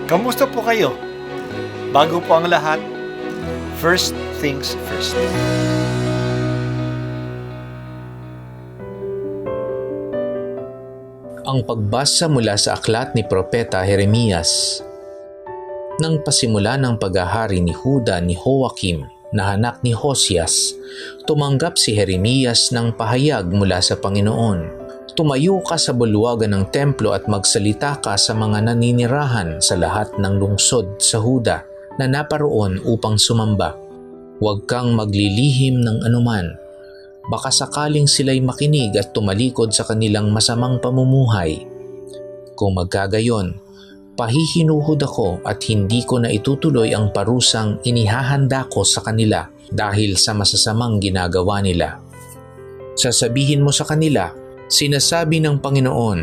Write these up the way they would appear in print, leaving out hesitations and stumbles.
Kamusta po kayo? Bago po ang lahat, first things first. Ang pagbasa mula sa aklat ni Propeta Jeremias. Nang pasimula ng paghahari ni Huda ni Joachim na anak ni Josias, tumanggap si Jeremias ng pahayag mula sa Panginoon. Tumayo ka sa bulwagan ng templo at magsalita ka sa mga naninirahan sa lahat ng lungsod sa Huda na naparoon upang sumamba. Huwag kang maglilihim ng anuman. Baka sakaling sila'y makinig at tumalikod sa kanilang masamang pamumuhay. Kung magkagayon, pahihinuhod ako at hindi ko na itutuloy ang parusang inihahanda ko sa kanila dahil sa masasamang ginagawa nila. Sasabihin mo sa kanila, sinasabi ng Panginoon,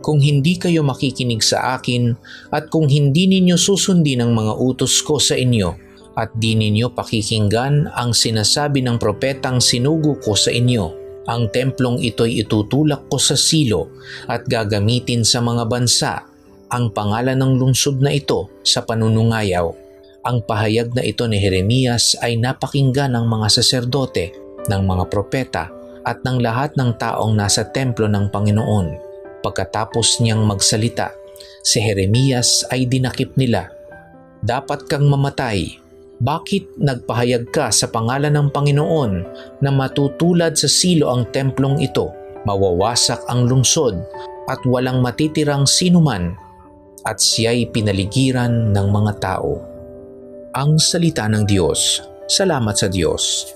kung hindi kayo makikinig sa akin at kung hindi ninyo susundin ang mga utos ko sa inyo at di ninyo pakikinggan ang sinasabi ng propetang sinugo ko sa inyo, ang templong ito'y itutulak ko sa silo at gagamitin sa mga bansa ang pangalan ng lungsod na ito sa panunungayaw. Ang pahayag na ito ni Jeremias ay napakinggan ng mga saserdote, ng mga propeta, at ng lahat ng taong nasa templo ng Panginoon. Pagkatapos niyang magsalita, si Jeremias ay dinakip nila. Dapat kang mamatay. Bakit nagpahayag ka sa pangalan ng Panginoon na matutulad sa silo ang templong ito? Mawawasak ang lungsod at walang matitirang sinuman at siya'y pinaligiran ng mga tao. Ang salita ng Diyos. Salamat sa Diyos.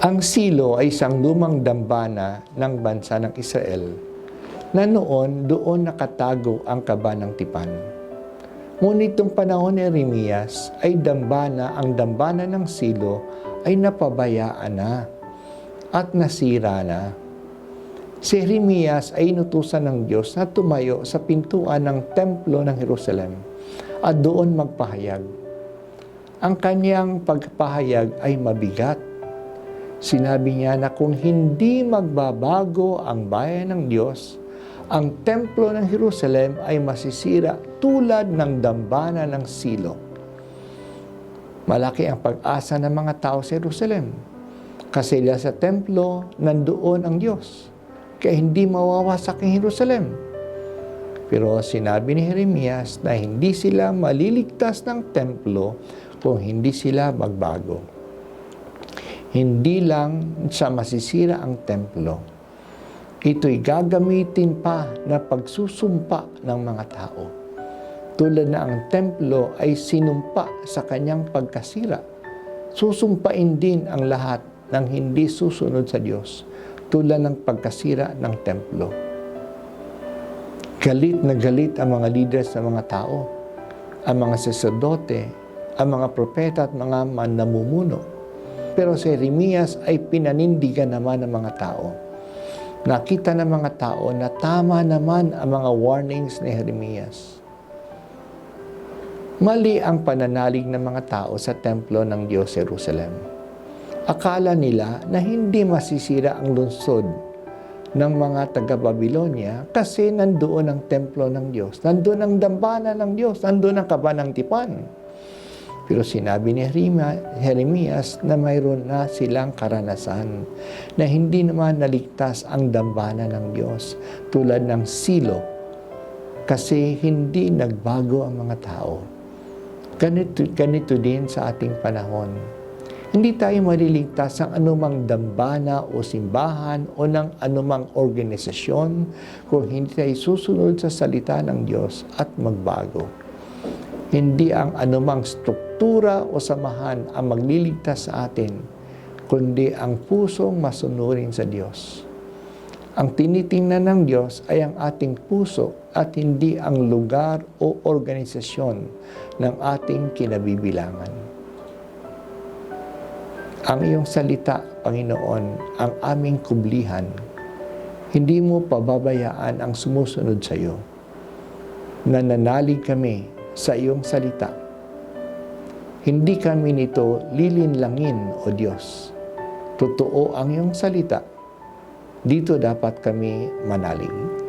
Ang silo ay isang lumang dambana ng bansa ng Israel na noon doon nakatago ang kaba ng tipan. Ngunit itong panahon ni Jeremias ay ang dambana ng silo ay napabayaan na at nasira na. Si Jeremias ay inutusan ng Diyos na tumayo sa pintuan ng templo ng Jerusalem at doon magpahayag. Ang kanyang pagpahayag ay mabigat. Sinabi niya na kung hindi magbabago ang bayan ng Diyos, ang templo ng Jerusalem ay masisira tulad ng dambana ng silo. Malaki ang pag-asa ng mga tao sa Jerusalem. Kasi sa templo, nandoon ang Diyos. Kaya hindi mawawasak ang Jerusalem. Pero sinabi ni Jeremias na hindi sila maliligtas ng templo kung hindi sila magbago. Hindi lang sa masisira ang templo. Ito'y gagamitin pa na pagsusumpa ng mga tao. Tulad na ang templo ay sinumpa sa kanyang pagkasira. Susumpain din ang lahat ng hindi susunod sa Diyos, tulad ng pagkasira ng templo. Galit na galit ang mga leaders ng mga tao, ang mga saserdote, ang mga propeta at mga namumuno. Pero si Jeremias ay pinanindigan naman ng mga tao. Nakita ng mga tao na tama naman ang mga warnings ni Jeremias. Mali ang pananalig ng mga tao sa templo ng Diyos sa Jerusalem. Akala nila na hindi masisira ang lungsod ng mga taga-Babilonia kasi nandoon ang templo ng Diyos. Nandoon ang dambana ng Diyos. Nandoon ang kaba ng tipan. Pero sinabi ni Jeremias na mayroon na silang karanasan na hindi naman naligtas ang dambana ng Diyos tulad ng silo kasi hindi nagbago ang mga tao. Ganito din sa ating panahon. Hindi tayo maliligtas ng anumang dambana o simbahan o ng anumang organisasyon kung hindi tayo susunod sa salita ng Diyos at magbago. Hindi ang anumang struktura o samahan ang magliligtas sa atin, kundi ang pusong masunurin sa Diyos. Ang tinitingnan ng Diyos ay ang ating puso at hindi ang lugar o organisasyon ng ating kinabibilangan. Ang iyong salita, Panginoon, ang aming kublihan. Hindi mo pababayaan ang sumusunod sa iyo. Nananalig kami sa iyong salita. Hindi kami nito lilinlangin, O Diyos. Totoo ang iyong salita. Dito dapat kami manalig.